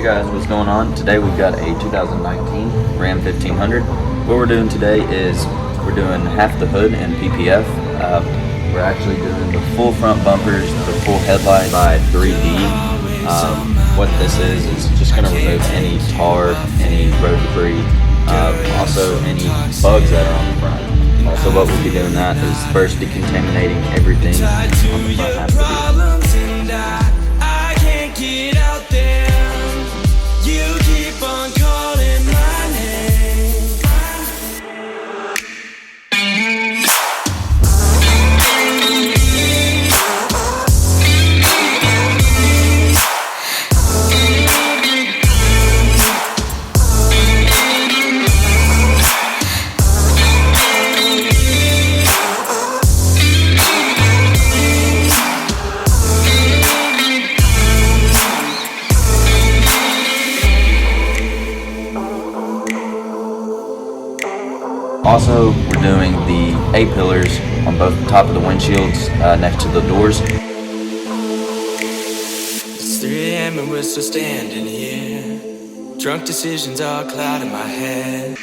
Hey guys, what's going on? Today we've got a 2019 Ram 1500. What we're doing today is we're doing half the hood in PPF. We're actually doing the full front bumpers, the full headlight by 3D. What this is just going to remove any tar, any road debris, also any bugs that are on the front. Also what we'll be doing that is first decontaminating everything on the front half of the vehicle. Get out there, you keep on calling my name. Also, we're doing the A-pillars on both the top of the windshields next to the doors. It's 3 a.m. and we're still standing here. Drunk decisions are clouding my head.